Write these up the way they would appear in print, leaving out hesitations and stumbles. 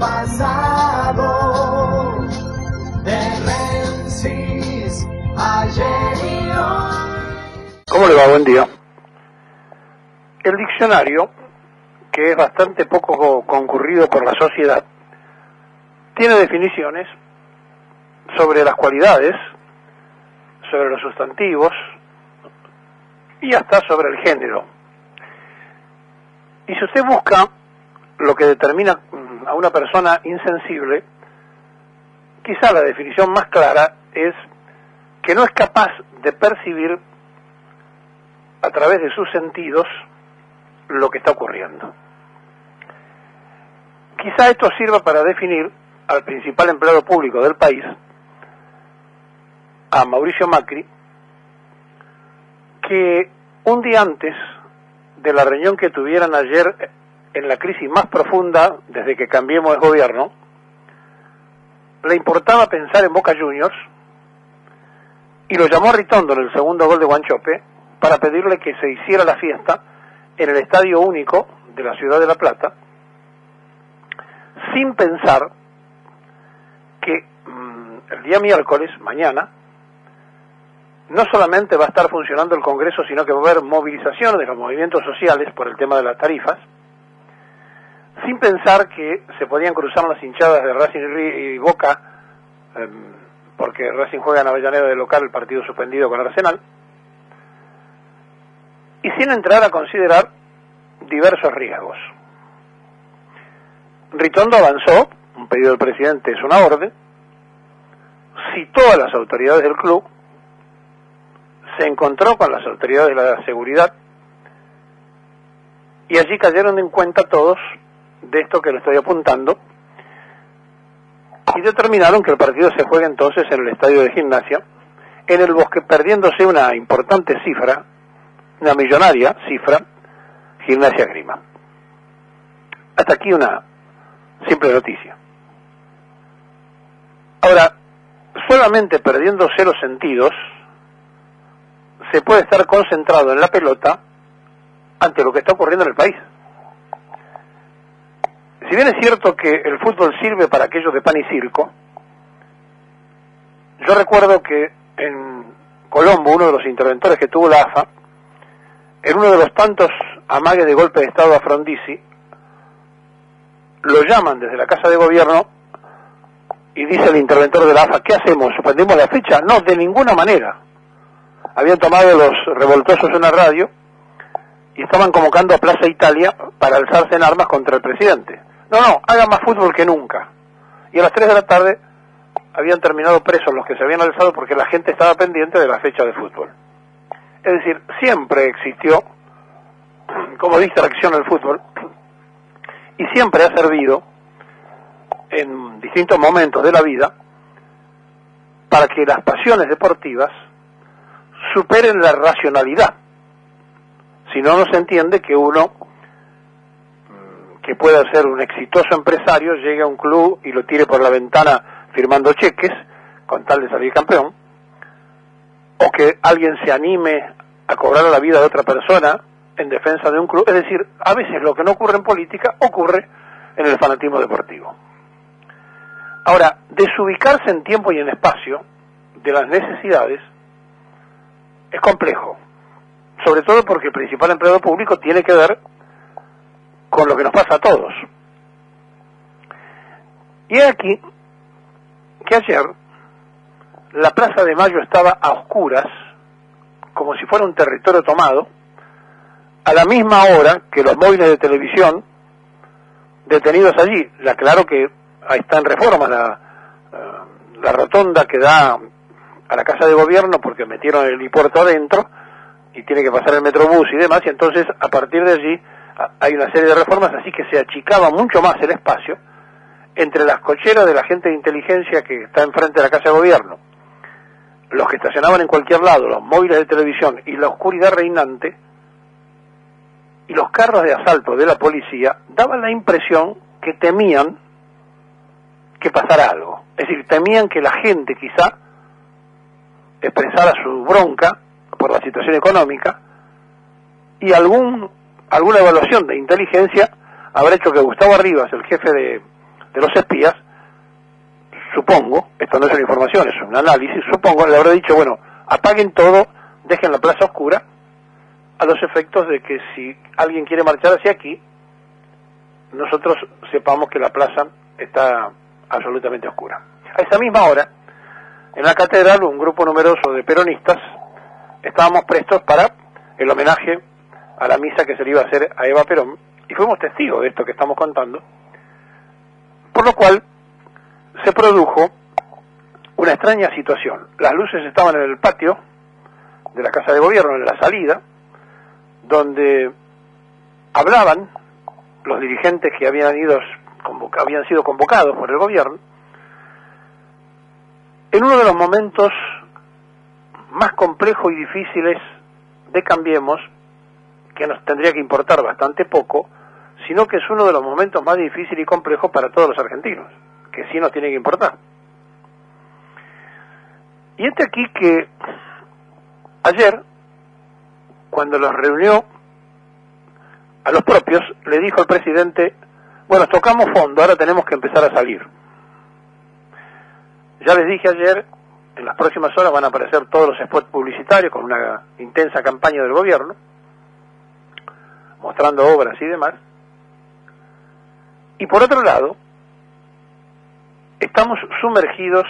pasado, de Menzies, ayer y hoy. ¿Cómo le va? Buen día. El diccionario, que es bastante poco concurrido por la sociedad, tiene definiciones sobre las cualidades, sobre los sustantivos y hasta sobre el género. Y si usted busca lo que determina a una persona insensible, quizá la definición más clara es que no es capaz de percibir a través de sus sentidos lo que está ocurriendo. Quizá esto sirva para definir al principal empleado público del país, a Mauricio Macri, que un día antes de la reunión que tuvieran ayer en la crisis más profunda desde que cambiemos de gobierno, le importaba pensar en Boca Juniors y lo llamó a Ritondo en el segundo gol de Wanchope para pedirle que se hiciera la fiesta en el Estadio Único de la Ciudad de La Plata, sin pensar que el día miércoles, mañana, no solamente va a estar funcionando el Congreso, sino que va a haber movilizaciones de los movimientos sociales por el tema de las tarifas, sin pensar que se podían cruzar las hinchadas de Racing y Boca, porque Racing juega en Avellaneda de local, el partido suspendido con Arsenal, y sin entrar a considerar diversos riesgos. Ritondo avanzó, un pedido del presidente es una orden, citó a las autoridades del club, se encontró con las autoridades de la seguridad y allí cayeron en cuenta todos de esto que le estoy apuntando y determinaron que el partido se juegue entonces en el estadio de Gimnasia, en el Bosque, perdiéndose una importante cifra, una millonaria cifra, Gimnasia Grima. Hasta aquí una simple noticia. Ahora, solamente perdiéndose los sentidos se puede estar concentrado en la pelota ante lo que está ocurriendo en el país. Si bien es cierto que el fútbol sirve para aquello de pan y circo, yo recuerdo que en Colombo, uno de los interventores que tuvo la AFA, en uno de los tantos amagues de golpe de Estado a Frondizi, lo llaman desde la Casa de Gobierno y dice el interventor de la AFA: ¿qué hacemos? ¿Suspendemos la fecha? No, de ninguna manera. Habían tomado los revoltosos una radio y estaban convocando a Plaza Italia para alzarse en armas contra el presidente. No, hagan más fútbol que nunca. Y a las 3 de la tarde habían terminado presos los que se habían alzado porque la gente estaba pendiente de la fecha de fútbol. Es decir, siempre existió como distracción el fútbol y siempre ha servido en distintos momentos de la vida para que las pasiones deportivas superen la racionalidad. Si no, no se entiende que uno, que pueda ser un exitoso empresario, llegue a un club y lo tire por la ventana firmando cheques con tal de salir campeón, o que alguien se anime a cobrar la vida de otra persona en defensa de un club. Es decir, a veces lo que no ocurre en política ocurre en el fanatismo deportivo. Ahora, desubicarse en tiempo y en espacio de las necesidades es complejo, sobre todo porque el principal empleado público tiene que ver con lo que nos pasa a todos. Y es aquí que ayer la Plaza de Mayo estaba a oscuras, como si fuera un territorio tomado, a la misma hora que los móviles de televisión detenidos allí. Le aclaro que ahí está en Reforma la rotonda que da a la Casa de Gobierno, porque metieron el helipuerto adentro y tiene que pasar el Metrobús y demás, y entonces a partir de allí hay una serie de reformas, así que se achicaba mucho más el espacio entre las cocheras de la gente de inteligencia que está enfrente de la Casa de Gobierno, los que estacionaban en cualquier lado, los móviles de televisión y la oscuridad reinante, y los carros de asalto de la policía daban la impresión que temían que pasara algo. Es decir, temían que la gente quizá expresara su bronca por la situación económica y alguna evaluación de inteligencia habrá hecho que Gustavo Arribas, el jefe de los espías, supongo, esto no es una información, es un análisis, supongo, le habrá dicho, bueno, apaguen todo, dejen la plaza oscura, a los efectos de que si alguien quiere marchar hacia aquí, nosotros sepamos que la plaza está absolutamente oscura. A esa misma hora, en la catedral, un grupo numeroso de peronistas estábamos prestos para el homenaje a la misa que se le iba a hacer a Eva Perón, y fuimos testigos de esto que estamos contando, por lo cual se produjo una extraña situación. Las luces estaban en el patio de la Casa de Gobierno, en la salida, donde hablaban los dirigentes que habían sido convocados por el gobierno, en uno de los momentos más complejos y difíciles de Cambiemos, que nos tendría que importar bastante poco, sino que es uno de los momentos más difíciles y complejos para todos los argentinos, que sí nos tiene que importar. Y aquí que ayer, cuando los reunió a los propios, le dijo al presidente, bueno, tocamos fondo, ahora tenemos que empezar a salir. Ya les dije ayer, en las próximas horas van a aparecer todos los spots publicitarios con una intensa campaña del gobierno, mostrando obras y demás. Y por otro lado, estamos sumergidos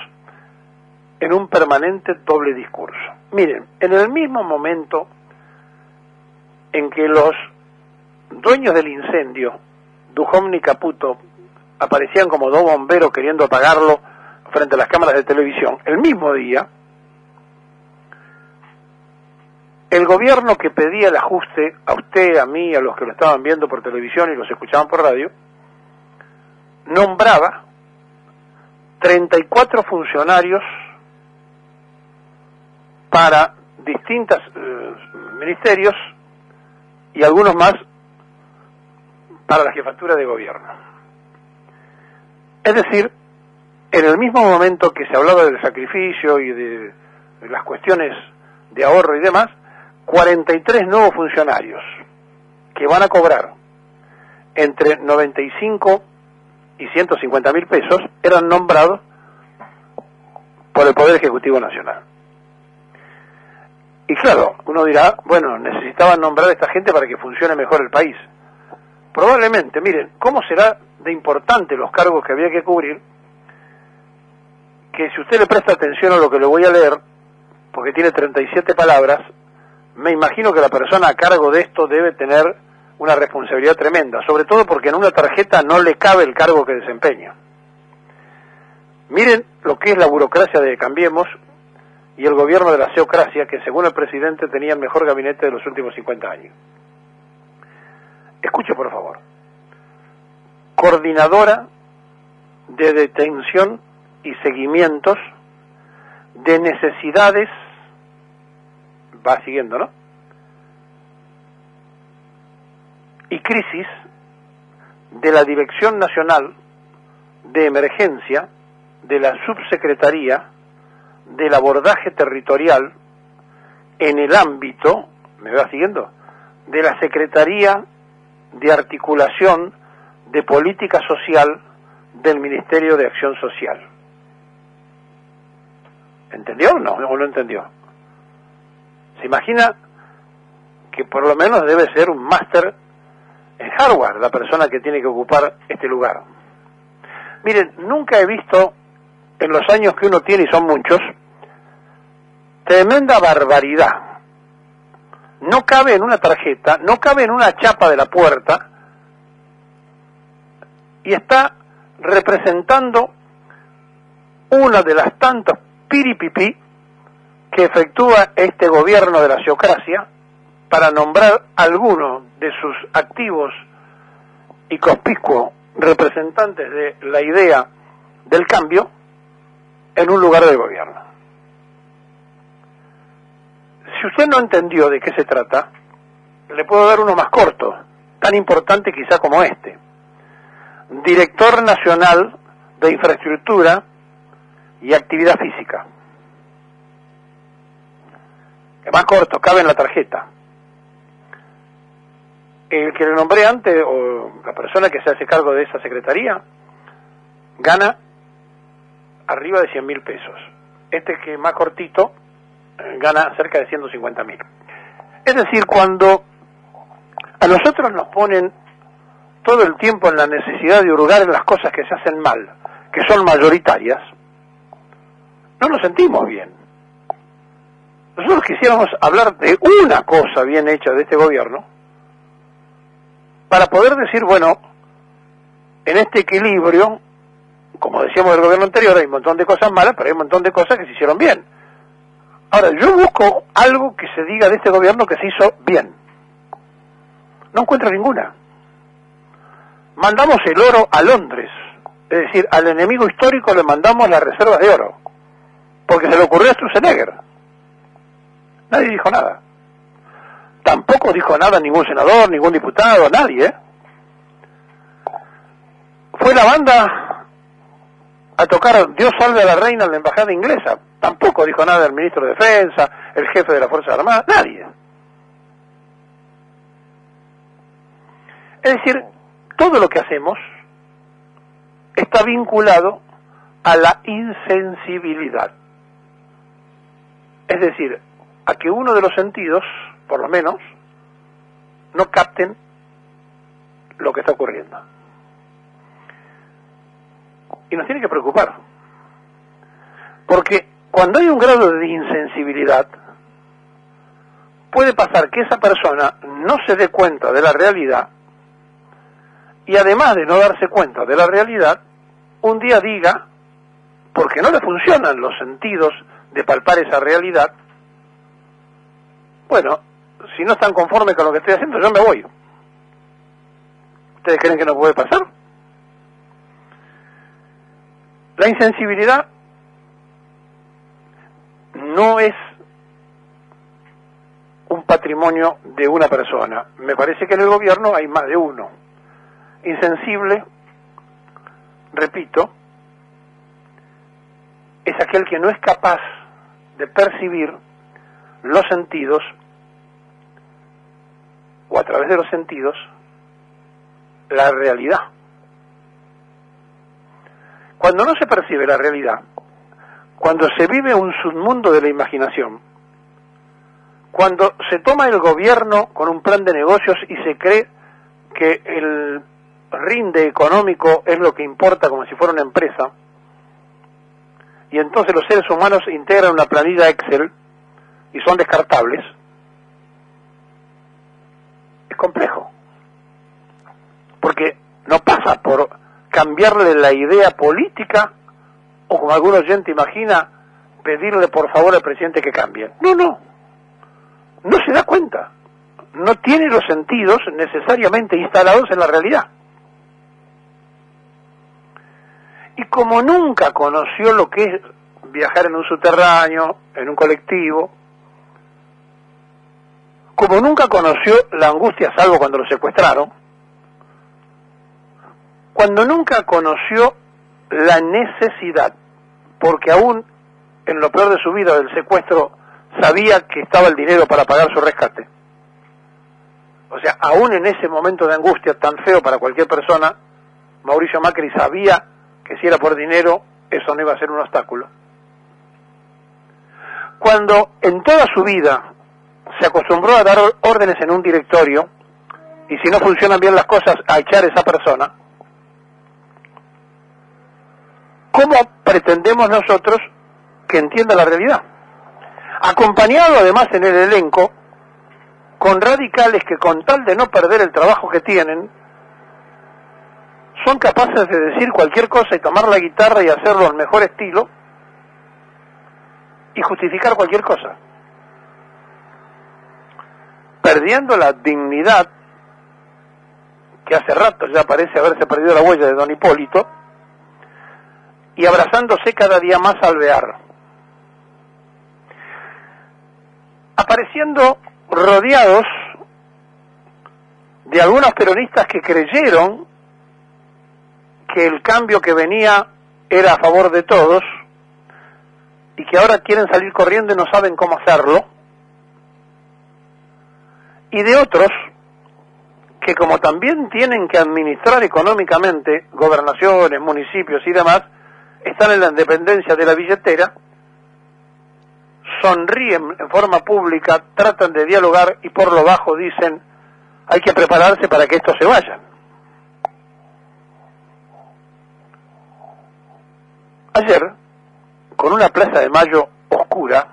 en un permanente doble discurso. Miren, en el mismo momento en que los dueños del incendio, Duhovni y Caputo, aparecían como dos bomberos queriendo apagarlo frente a las cámaras de televisión, el mismo día, el gobierno que pedía el ajuste a usted, a mí, a los que lo estaban viendo por televisión y los escuchaban por radio, nombraba 34 funcionarios para distintos ministerios y algunos más para la jefatura de gobierno. Es decir, en el mismo momento que se hablaba del sacrificio y de las cuestiones de ahorro y demás, 43 nuevos funcionarios que van a cobrar entre 95 y 150 mil pesos eran nombrados por el Poder Ejecutivo Nacional. Y claro, uno dirá, bueno, necesitaban nombrar a esta gente para que funcione mejor el país. Probablemente, miren, ¿cómo será de importante los cargos que había que cubrir? Que si usted le presta atención a lo que le voy a leer, porque tiene 37 palabras, me imagino que la persona a cargo de esto debe tener una responsabilidad tremenda, sobre todo porque en una tarjeta no le cabe el cargo que desempeña. Miren lo que es la burocracia de Cambiemos y el gobierno de la seocracia, que según el presidente tenía el mejor gabinete de los últimos 50 años. Escuche, por favor. Coordinadora de detención y seguimientos de necesidades, va siguiendo, ¿no? Y crisis de la Dirección Nacional de Emergencia de la Subsecretaría del Abordaje Territorial en el ámbito, ¿me va siguiendo?, de la Secretaría de Articulación de Política Social del Ministerio de Acción Social. ¿Entendió o no? ¿O no entendió? ¿Se imagina que por lo menos debe ser un máster en Harvard la persona que tiene que ocupar este lugar? Miren, nunca he visto en los años que uno tiene, y son muchos, tremenda barbaridad. No cabe en una tarjeta, no cabe en una chapa de la puerta, y está representando una de las tantas piripipí que efectúa este gobierno de la seocracia para nombrar algunos de sus activos y conspicuos representantes de la idea del cambio en un lugar del gobierno. Si usted no entendió de qué se trata, le puedo dar uno más corto, tan importante quizá como este. Director Nacional de Infraestructura y Actividad Física. Es más corto, cabe en la tarjeta. El que le nombré antes, o la persona que se hace cargo de esa secretaría, gana arriba de 100.000 pesos. Este que es más cortito gana cerca de 150.000. Es decir, cuando a nosotros nos ponen todo el tiempo en la necesidad de hurgar en las cosas que se hacen mal, que son mayoritarias, no nos sentimos bien. Nosotros quisiéramos hablar de una cosa bien hecha de este gobierno para poder decir, bueno, en este equilibrio, como decíamos del gobierno anterior, hay un montón de cosas malas, pero hay un montón de cosas que se hicieron bien. Ahora, yo busco algo que se diga de este gobierno que se hizo bien. No encuentro ninguna. Mandamos el oro a Londres, es decir, al enemigo histórico le mandamos las reservas de oro, porque se le ocurrió a Sturzenegger. Nadie dijo nada. Tampoco dijo nada ningún senador, ningún diputado, nadie. Fue la banda a tocar Dios salve a la reina en la embajada inglesa. Tampoco dijo nada el ministro de Defensa, el jefe de la Fuerza Armada, nadie. Es decir, todo lo que hacemos está vinculado a la insensibilidad. Es decir, a que uno de los sentidos, por lo menos, no capten lo que está ocurriendo. Y nos tiene que preocupar. Porque cuando hay un grado de insensibilidad, puede pasar que esa persona no se dé cuenta de la realidad, y además de no darse cuenta de la realidad, un día diga, porque no le funcionan los sentidos de palpar esa realidad, bueno, si no están conformes con lo que estoy haciendo, yo me voy. ¿Ustedes creen que no puede pasar? La insensibilidad no es un patrimonio de una persona. Me parece que en el gobierno hay más de uno. Insensible, repito, es aquel que no es capaz de percibir los sentidos, o a través de los sentidos, la realidad. Cuando no se percibe la realidad, cuando se vive un submundo de la imaginación, cuando se toma el gobierno con un plan de negocios y se cree que el rinde económico es lo que importa como si fuera una empresa, y entonces los seres humanos integran una planilla Excel y son descartables, es complejo, porque no pasa por cambiarle la idea política, o como algún oyente imagina, pedirle por favor al presidente que cambie. No se da cuenta, no tiene los sentidos necesariamente instalados en la realidad. Y como nunca conoció lo que es viajar en un subterráneo, en un colectivo, como nunca conoció la angustia, salvo cuando lo secuestraron, cuando nunca conoció la necesidad, porque aún en lo peor de su vida del secuestro sabía que estaba el dinero para pagar su rescate. O sea, aún en ese momento de angustia tan feo para cualquier persona, Mauricio Macri sabía que si era por dinero, eso no iba a ser un obstáculo. Cuando en toda su vida se acostumbró a dar órdenes en un directorio, y si no funcionan bien las cosas, a echar a esa persona, ¿cómo pretendemos nosotros que entienda la realidad? Acompañado además en el elenco con radicales que, con tal de no perder el trabajo que tienen, son capaces de decir cualquier cosa y tomar la guitarra y hacerlo al mejor estilo y justificar cualquier cosa, perdiendo la dignidad que hace rato ya parece haberse perdido la huella de don Hipólito, y abrazándose cada día más al Alvear, apareciendo rodeados de algunos peronistas que creyeron que el cambio que venía era a favor de todos y que ahora quieren salir corriendo y no saben cómo hacerlo, y de otros que como también tienen que administrar económicamente gobernaciones, municipios y demás, están en la independencia de la billetera, sonríen en forma pública, tratan de dialogar y por lo bajo dicen hay que prepararse para que estos se vayan. Ayer, con una Plaza de Mayo oscura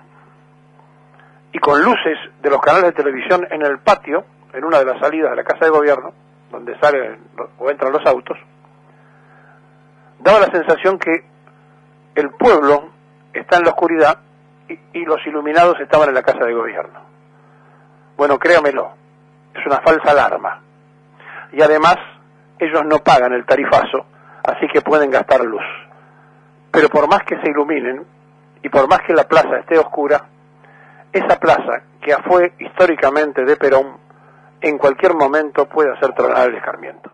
y con luces de los canales de televisión en el patio, en una de las salidas de la Casa de Gobierno, donde salen o entran los autos, daba la sensación que el pueblo está en la oscuridad y los iluminados estaban en la Casa de Gobierno. Bueno, créamelo, es una falsa alarma. Y además, ellos no pagan el tarifazo, así que pueden gastar luz. Pero por más que se iluminen, y por más que la plaza esté oscura, esa plaza, que fue históricamente de Perón, en cualquier momento puede hacer tronar el escarmiento.